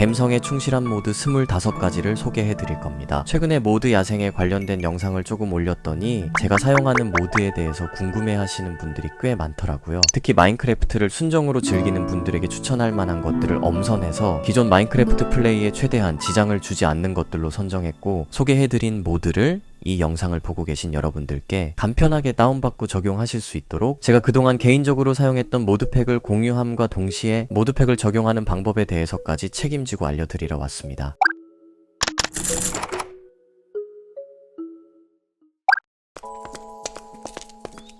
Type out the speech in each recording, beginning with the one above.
갬성에 충실한 모드 25가지를 소개해 드릴 겁니다. 최근에 모드 야생에 관련된 영상을 조금 올렸더니 제가 사용하는 모드에 대해서 궁금해 하시는 분들이 꽤 많더라고요. 특히 마인크래프트를 순정으로 즐기는 분들에게 추천할 만한 것들을 엄선해서 기존 마인크래프트 플레이에 최대한 지장을 주지 않는 것들로 선정했고, 소개해드린 모드를 이 영상을 보고 계신 여러분들께 간편하게 다운받고 적용하실 수 있도록 제가 그동안 개인적으로 사용했던 모드팩을 공유함과 동시에 모드팩을 적용하는 방법에 대해서까지 책임지고 알려드리러 왔습니다.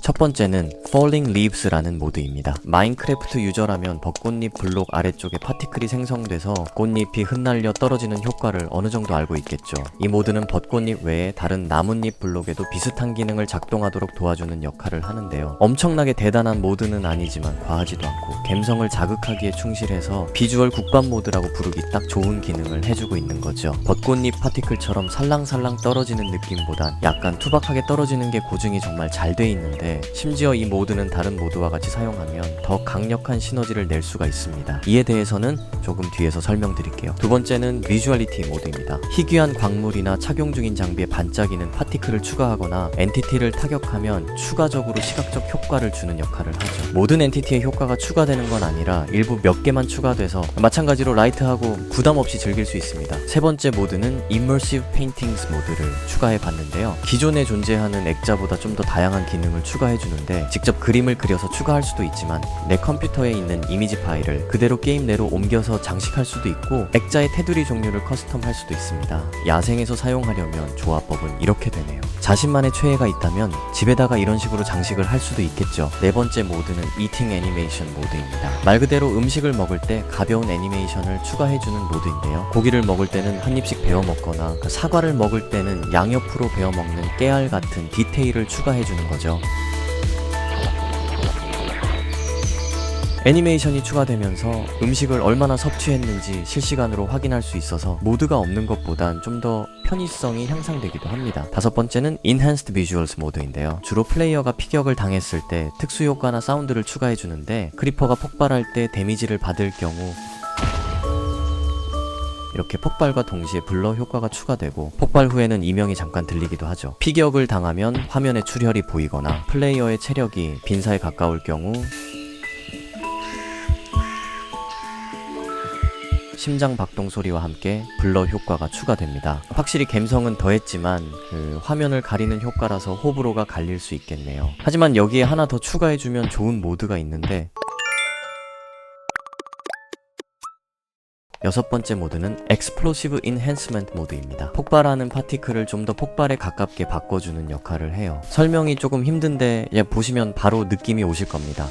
첫 번째는 Falling Leaves라는 모드입니다. 마인크래프트 유저라면 벚꽃잎 블록 아래쪽에 파티클이 생성돼서 꽃잎이 흩날려 떨어지는 효과를 어느 정도 알고 있겠죠. 이 모드는 벚꽃잎 외에 다른 나뭇잎 블록에도 비슷한 기능을 작동하도록 도와주는 역할을 하는데요. 엄청나게 대단한 모드는 아니지만 과하지도 않고 갬성을 자극하기에 충실해서 비주얼 국밥 모드라고 부르기 딱 좋은 기능을 해주고 있는 거죠. 벚꽃잎 파티클처럼 살랑살랑 떨어지는 느낌보단 약간 투박하게 떨어지는 게 고증이 정말 잘 돼 있는데, 심지어 이 모드는 다른 모드와 같이 사용하면 더 강력한 시너지를 낼 수가 있습니다. 이에 대해서는 조금 뒤에서 설명드릴게요. 두 번째는 비주얼리티 모드입니다. 희귀한 광물이나 착용 중인 장비에 반짝이는 파티클을 추가하거나 엔티티를 타격하면 추가적으로 시각적 효과를 주는 역할을 하죠. 모든 엔티티의 효과가 추가되는 건 아니라 일부 몇 개만 추가돼서 마찬가지로 라이트하고 부담 없이 즐길 수 있습니다. 세 번째 모드는 Immersive Paintings 모드를 추가해 봤는데요. 기존에 존재하는 액자보다 좀 더 다양한 기능을 추가해 주는데, 직접 그림을 그려서 추가할 수도 있지만 내 컴퓨터에 있는 이미지 파일을 그대로 게임 내로 옮겨서 장식할 수도 있고, 액자의 테두리 종류를 커스텀할 수도 있습니다. 야생에서 사용하려면 조합법은 이렇게 되네요. 자신만의 최애가 있다면 집에다가 이런 식으로 장식을 할 수도 있겠죠. 네 번째 모드는 Eating Animation 모드입니다. 말 그대로 음식을 먹을 때 가벼운 애니메이션을 추가해주는 모드인데요. 고기를 먹을 때는 한 입씩 베어 먹거나 사과를 먹을 때는 양옆으로 베어 먹는 깨알 같은 디테일을 추가해주는 거죠. 애니메이션이 추가되면서 음식을 얼마나 섭취했는지 실시간으로 확인할 수 있어서 모드가 없는 것보단 좀 더 편의성이 향상되기도 합니다. 다섯 번째는 Enhanced Visuals 모드인데요. 주로 플레이어가 피격을 당했을 때 특수 효과나 사운드를 추가해주는데, 크리퍼가 폭발할 때 데미지를 받을 경우 이렇게 폭발과 동시에 블러 효과가 추가되고, 폭발 후에는 이명이 잠깐 들리기도 하죠. 피격을 당하면 화면에 출혈이 보이거나 플레이어의 체력이 빈사에 가까울 경우 심장 박동 소리와 함께 블러 효과가 추가됩니다. 확실히 갬성은 더했지만 화면을 가리는 효과라서 호불호가 갈릴 수 있겠네요. 하지만 여기에 하나 더 추가해주면 좋은 모드가 있는데, 여섯 번째 모드는 Explosive Enhancement 모드입니다. 폭발하는 파티클을 좀 더 폭발에 가깝게 바꿔주는 역할을 해요. 설명이 조금 힘든데 그냥 보시면 바로 느낌이 오실 겁니다.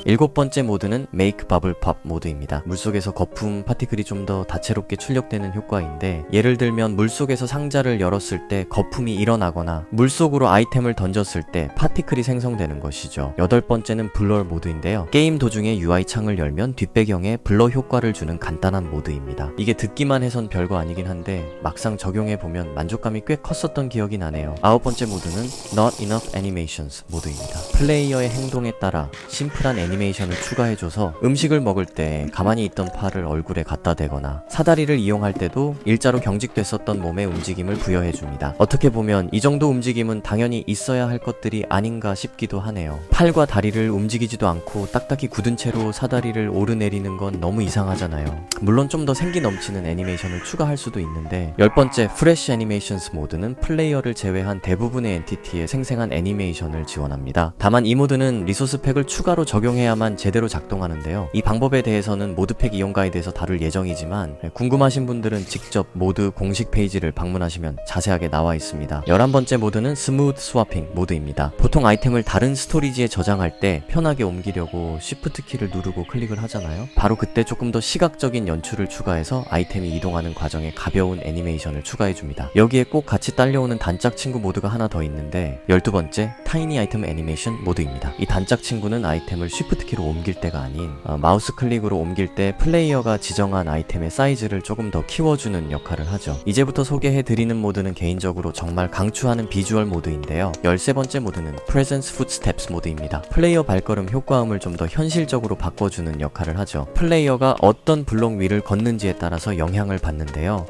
일곱 번째 모드는 Make Bubble Pop 모드입니다. 물속에서 거품 파티클이 좀 더 다채롭게 출력되는 효과인데, 예를 들면 물속에서 상자를 열었을 때 거품이 일어나거나 물속으로 아이템을 던졌을 때 파티클이 생성되는 것이죠. 여덟 번째는 블러 모드인데요. 게임 도중에 UI 창을 열면 뒷배경에 블러 효과를 주는 간단한 모드입니다. 이게 듣기만 해선 별거 아니긴 한데 막상 적용해보면 만족감이 꽤 컸었던 기억이 나네요. 아홉 번째 모드는 Not Enough Animations 모드입니다. 플레이어의 행동에 따라 심플한 애니메이션을 추가해줘서 음식을 먹을 때 가만히 있던 팔을 얼굴에 갖다 대거나 사다리를 이용할 때도 일자로 경직됐었던 몸의 움직임을 부여해줍니다. 어떻게 보면 이 정도 움직임은 당연히 있어야 할 것들이 아닌가 싶기도 하네요. 팔과 다리를 움직이지도 않고 딱딱히 굳은 채로 사다리를 오르내리는 건 너무 이상하잖아요. 물론 좀 더 생기 넘치는 애니메이션을 추가할 수도 있는데, 열 번째 Fresh Animations 모드는 플레이어를 제외한 대부분의 엔티티에 생생한 애니메이션을 지원합니다. 다만 이 모드는 리소스 팩을 추가로 적용해야만 제대로 작동하는데요. 이 방법에 대해서는 모드팩 이용 가이드에서 다룰 예정이지만 궁금하신 분들은 직접 모드 공식 페이지를 방문하시면 자세하게 나와 있습니다. 11번째 모드는 스무드 스와핑 모드입니다. 보통 아이템을 다른 스토리지에 저장할 때 편하게 옮기려고 Shift 키를 누르고 클릭을 하잖아요. 바로 그때 조금 더 시각적인 연출을 추가해서 아이템이 이동하는 과정에 가벼운 애니메이션을 추가해줍니다. 여기에 꼭 같이 딸려오는 단짝 친구 모드가 하나 더 있는데, 12번째 타이니 아이템 애니메이션 모드입니다. 이 단짝 친구는 아이템을 쉽게 쉬프트 키로 옮길 때가 아닌 마우스 클릭으로 옮길 때 플레이어가 지정한 아이템의 사이즈를 조금 더 키워주는 역할을 하죠. 이제부터 소개해드리는 모드는 개인적으로 정말 강추하는 비주얼 모드인데요. 13번째 모드는 Presence Footsteps 모드입니다. 플레이어 발걸음 효과음을 좀 더 현실적으로 바꿔주는 역할을 하죠. 플레이어가 어떤 블록 위를 걷는지에 따라서 영향을 받는데요.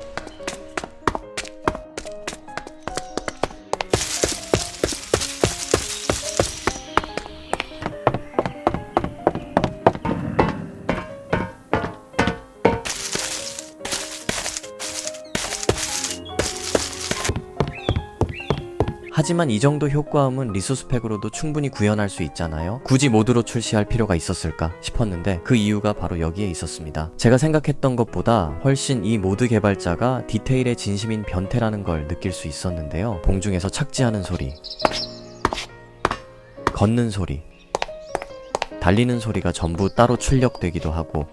하지만 이 정도 효과음은 리소스팩으로도 충분히 구현할 수 있잖아요. 굳이 모드로 출시할 필요가 있었을까 싶었는데 그 이유가 바로 여기에 있었습니다. 제가 생각했던 것보다 훨씬 이 모드 개발자가 디테일에 진심인 변태라는 걸 느낄 수 있었는데요. 공중에서 착지하는 소리, 걷는 소리, 달리는 소리가 전부 따로 출력되기도 하고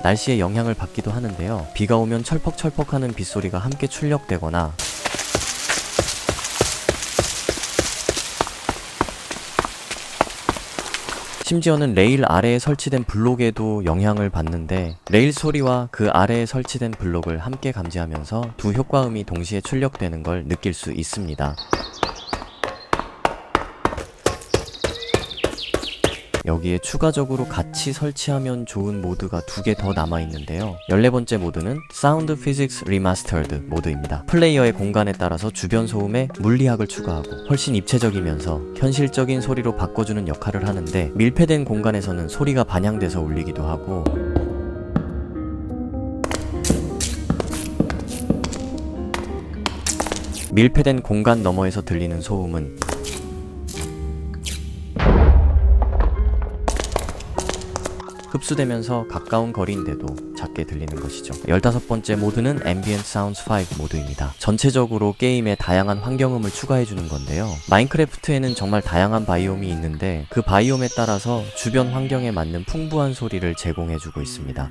날씨에 영향을 받기도 하는데요. 비가 오면 철퍽철퍽하는 빗소리가 함께 출력되거나 심지어는 레일 아래에 설치된 블록에도 영향을 받는데 레일 소리와 그 아래에 설치된 블록을 함께 감지하면서 두 효과음이 동시에 출력되는 걸 느낄 수 있습니다. 여기에 추가적으로 같이 설치하면 좋은 모드가 2개 더 남아있는데요. 14번째 모드는 Sound Physics Remastered 모드입니다. 플레이어의 공간에 따라서 주변 소음에 물리학을 추가하고 훨씬 입체적이면서 현실적인 소리로 바꿔주는 역할을 하는데 밀폐된 공간에서는 소리가 반영돼서 울리기도 하고 밀폐된 공간 너머에서 들리는 소음은 흡수되면서 가까운 거리인데도 작게 들리는 것이죠. 15번째 모드는 Ambient Sounds 5 모드입니다. 전체적으로 게임에 다양한 환경음을 추가해주는 건데요. 마인크래프트에는 정말 다양한 바이옴이 있는데 그 바이옴에 따라서 주변 환경에 맞는 풍부한 소리를 제공해주고 있습니다.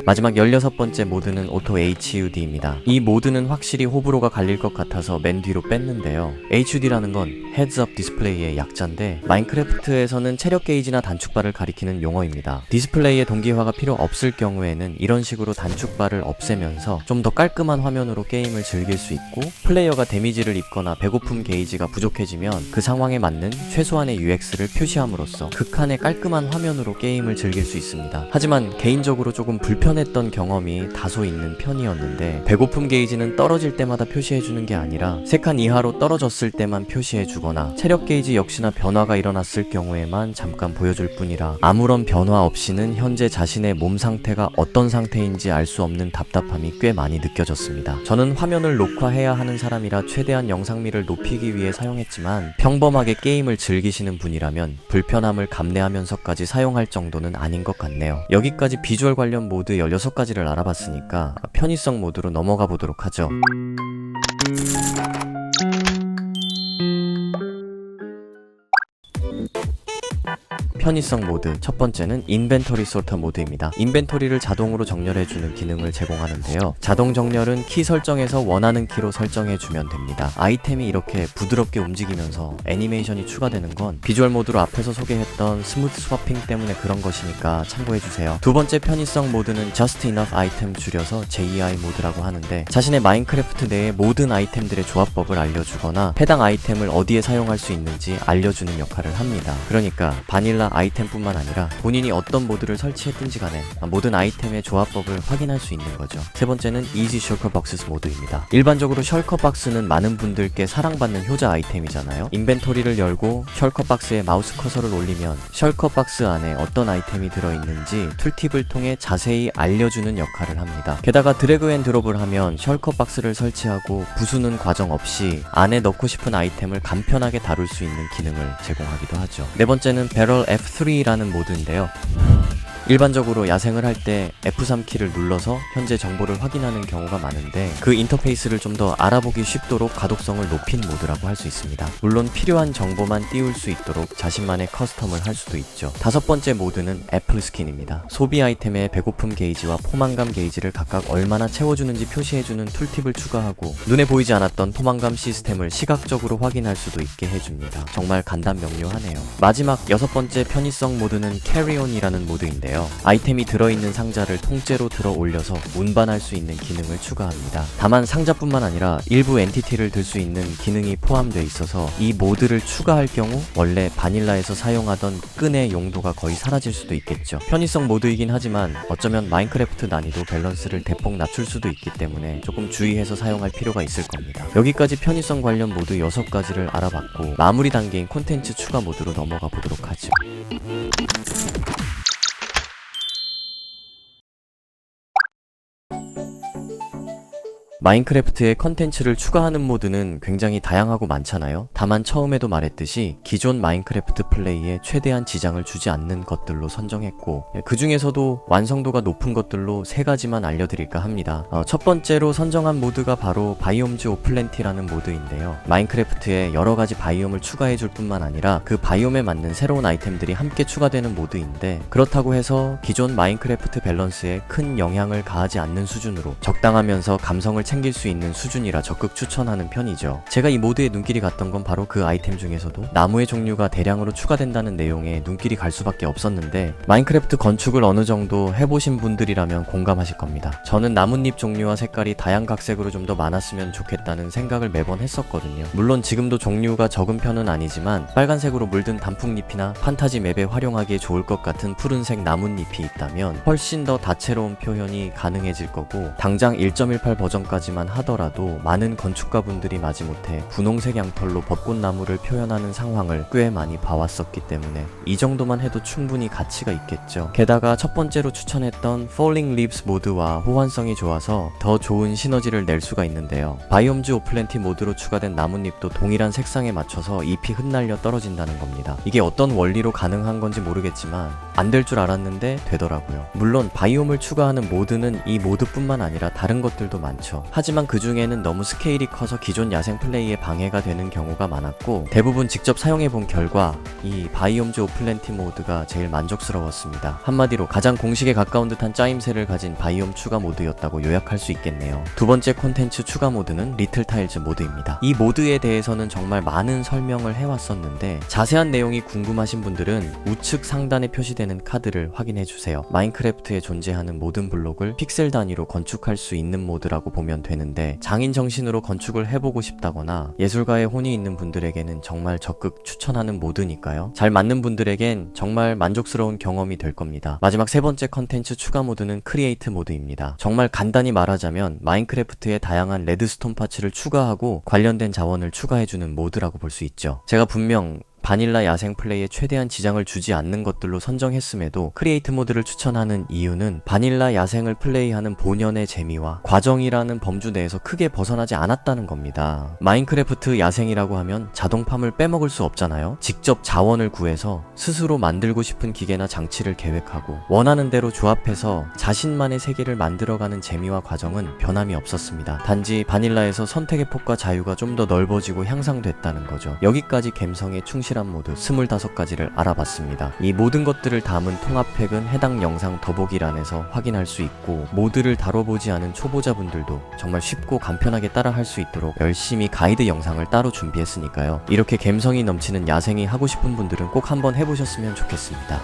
마지막 16번째 모드는 오토 HUD입니다. 이 모드는 확실히 호불호가 갈릴 것 같아서 맨 뒤로 뺐는데요. HUD라는 건 Heads Up Display의 약자인데 마인크래프트에서는 체력 게이지나 단축바를 가리키는 용어입니다. 디스플레이에 동기화가 필요 없을 경우에는 이런 식으로 단축바를 없애면서 좀 더 깔끔한 화면으로 게임을 즐길 수 있고 플레이어가 데미지를 입거나 배고픔 게이지가 부족해지면 그 상황에 맞는 최소한의 UX를 표시함으로써 극한의 깔끔한 화면으로 게임을 즐길 수 있습니다. 하지만 개인적으로 조금 불편했던 경험이 다소 있는 편이었는데 배고픔 게이지는 떨어질 때마다 표시해주는 게 아니라 3칸 이하로 떨어졌을 때만 표시해주거나 체력 게이지 역시나 변화가 일어났을 경우에만 잠깐 보여줄 뿐이라 아무런 변화 없이는 현재 자신의 몸 상태가 어떤 상태인지 알 수 없는 답답함이 꽤 많이 느껴졌습니다. 저는 화면을 녹화해야 하는 사람이라 최대한 영상미를 높이기 위해 사용했지만 평범하게 게임을 즐기시는 분이라면 불편함을 감내하면서까지 사용할 정도는 아닌 것 같네요. 여기까지 비주얼 관련 모드 16가지를 알아봤으니까 편의성 모드로 넘어가 보도록 하죠. 편의성 모드 첫 번째는 인벤토리 소터 모드입니다. 인벤토리를 자동으로 정렬해주는 기능을 제공하는데요. 자동 정렬은 키 설정에서 원하는 키로 설정해주면 됩니다. 아이템이 이렇게 부드럽게 움직이면서 애니메이션이 추가되는 건 비주얼 모드로 앞에서 소개했던 스무트 스와핑 때문에 그런 것이니까 참고해주세요. 두 번째 편의성 모드는 Just Enough Item 줄여서 JEI 모드라고 하는데 자신의 마인크래프트 내의 모든 아이템들의 조합법을 알려주거나 해당 아이템을 어디에 사용할 수 있는지 알려주는 역할을 합니다. 그러니까 바닐라 아이템뿐만 아니라 본인이 어떤 모드를 설치했든지 간에 모든 아이템의 조합법을 확인할 수 있는 거죠. 세 번째는 Easy Shulker Boxes 모드입니다. 일반적으로 셜커 박스는 많은 분들께 사랑받는 효자 아이템이잖아요. 인벤토리를 열고 셜커 박스에 마우스 커서를 올리면 셜커 박스 안에 어떤 아이템이 들어있는지 툴팁을 통해 자세히 알려주는 역할을 합니다. 게다가 드래그 앤 드롭을 하면 셜커 박스를 설치하고 부수는 과정 없이 안에 넣고 싶은 아이템을 간편하게 다룰 수 있는 기능을 제공하기도 하죠. 네 번째는 Barrel F3라는 모드인데요. 일반적으로 야생을 할 때 F3키를 눌러서 현재 정보를 확인하는 경우가 많은데 그 인터페이스를 좀 더 알아보기 쉽도록 가독성을 높인 모드라고 할 수 있습니다. 물론 필요한 정보만 띄울 수 있도록 자신만의 커스텀을 할 수도 있죠. 다섯 번째 모드는 애플 스킨입니다. 소비 아이템의 배고픔 게이지와 포만감 게이지를 각각 얼마나 채워주는지 표시해주는 툴팁을 추가하고 눈에 보이지 않았던 포만감 시스템을 시각적으로 확인할 수도 있게 해줍니다. 정말 간단 명료하네요. 마지막 여섯 번째 편의성 모드는 캐리온이라는 모드인데요. 아이템이 들어있는 상자를 통째로 들어 올려서 운반할 수 있는 기능을 추가합니다. 다만 상자뿐만 아니라 일부 엔티티를 들 수 있는 기능이 포함되어 있어서 이 모드를 추가할 경우 원래 바닐라에서 사용하던 끈의 용도가 거의 사라질 수도 있겠죠. 편의성 모드이긴 하지만 어쩌면 마인크래프트 난이도 밸런스를 대폭 낮출 수도 있기 때문에 조금 주의해서 사용할 필요가 있을 겁니다. 여기까지 편의성 관련 모드 6가지를 알아봤고 마무리 단계인 콘텐츠 추가 모드로 넘어가 보도록 하죠. 마인크래프트에 컨텐츠를 추가하는 모드는 굉장히 다양하고 많잖아요. 다만 처음에도 말했듯이 기존 마인크래프트 플레이에 최대한 지장을 주지 않는 것들로 선정했고 그 중에서도 완성도가 높은 것들로 3가지만 알려드릴까 합니다. 첫 번째로 선정한 모드가 바로 바이옴즈 오플랜티라는 모드인데요. 마인크래프트에 여러가지 바이옴을 추가해줄 뿐만 아니라 그 바이옴에 맞는 새로운 아이템들이 함께 추가되는 모드인데 그렇다고 해서 기존 마인크래프트 밸런스에 큰 영향을 가하지 않는 수준으로 적당하면서 감성을 챙길 수 있는 수준이라 적극 추천하는 편이죠. 제가 이 모드에 눈길이 갔던 건 바로 그 아이템 중에서도 나무의 종류가 대량으로 추가된다는 내용에 눈길이 갈 수밖에 없었는데 마인크래프트 건축을 어느 정도 해보신 분들이라면 공감하실 겁니다. 저는 나뭇잎 종류와 색깔이 다양각색으로 좀 더 많았으면 좋겠다는 생각을 매번 했었거든요. 물론 지금도 종류가 적은 편은 아니지만 빨간색으로 물든 단풍잎이나 판타지 맵에 활용하기에 좋을 것 같은 푸른색 나뭇잎이 있다면 훨씬 더 다채로운 표현이 가능해질 거고 당장 1.18 버전까지만 하더라도 많은 건축가분들이 마지못해 분홍색 양털로 벚꽃나무를 표현하는 상황을 꽤 많이 봐왔었기 때문에 이 정도만 해도 충분히 가치가 있겠죠. 게다가 첫 번째로 추천했던 Falling Leaves 모드와 호환성이 좋아서 더 좋은 시너지를 낼 수가 있는데요. 바이옴즈 오플랜티 모드로 추가된 나뭇잎도 동일한 색상에 맞춰서 잎이 흩날려 떨어진다는 겁니다. 이게 어떤 원리로 가능한 건지 모르겠지만 안 될 줄 알았는데 되더라고요. 물론 바이옴을 추가하는 모드는 이 모드뿐만 아니라 다른 것들도 많죠. 하지만 그 중에는 너무 스케일이 커서 기존 야생 플레이에 방해가 되는 경우가 많았고 대부분 직접 사용해본 결과 이 바이옴즈 오플랜티 모드가 제일 만족스러웠습니다. 한마디로 가장 공식에 가까운 듯한 짜임새를 가진 바이옴 추가 모드였다고 요약할 수 있겠네요. 두 번째 콘텐츠 추가 모드는 리틀 타일즈 모드입니다. 이 모드에 대해서는 정말 많은 설명을 해왔었는데 자세한 내용이 궁금하신 분들은 우측 상단에 표시되는 카드를 확인해주세요. 마인크래프트에 존재하는 모든 블록을 픽셀 단위로 건축할 수 있는 모드라고 보면 되는데 장인 정신으로 건축을 해보고 싶다거나 예술가의 혼이 있는 분들에게는 정말 적극 추천하는 모드니까요. 잘 맞는 분들에겐 정말 만족스러운 경험이 될 겁니다. 마지막 세 번째 컨텐츠 추가 모드는 크리에이트 모드입니다. 정말 간단히 말하자면 마인크래프트에 다양한 레드스톤 파츠를 추가하고 관련된 자원을 추가해주는 모드라고 볼 수 있죠. 제가 분명 바닐라 야생 플레이에 최대한 지장을 주지 않는 것들로 선정했음에도 크리에이트 모드를 추천하는 이유는 바닐라 야생을 플레이하는 본연의 재미와 과정이라는 범주 내에서 크게 벗어나지 않았다는 겁니다. 마인크래프트 야생이라고 하면 자동팜을 빼먹을 수 없잖아요. 직접 자원을 구해서 스스로 만들고 싶은 기계나 장치를 계획하고 원하는 대로 조합해서 자신만의 세계를 만들어가는 재미와 과정은 변함이 없었습니다. 단지 바닐라에서 선택의 폭과 자유가 좀 더 넓어지고 향상됐다는 거죠. 여기까지 갬성에 충실한 모드 25가지를 알아봤습니다. 이 모든 것들을 담은 통합팩은 해당 영상 더보기란에서 확인할 수 있고 모드를 다뤄보지 않은 초보자분들도 정말 쉽고 간편하게 따라할 수 있도록 열심히 가이드 영상을 따로 준비했으니까요. 이렇게 갬성이 넘치는 야생이 하고 싶은 분들은 꼭 한번 해보셨으면 좋겠습니다.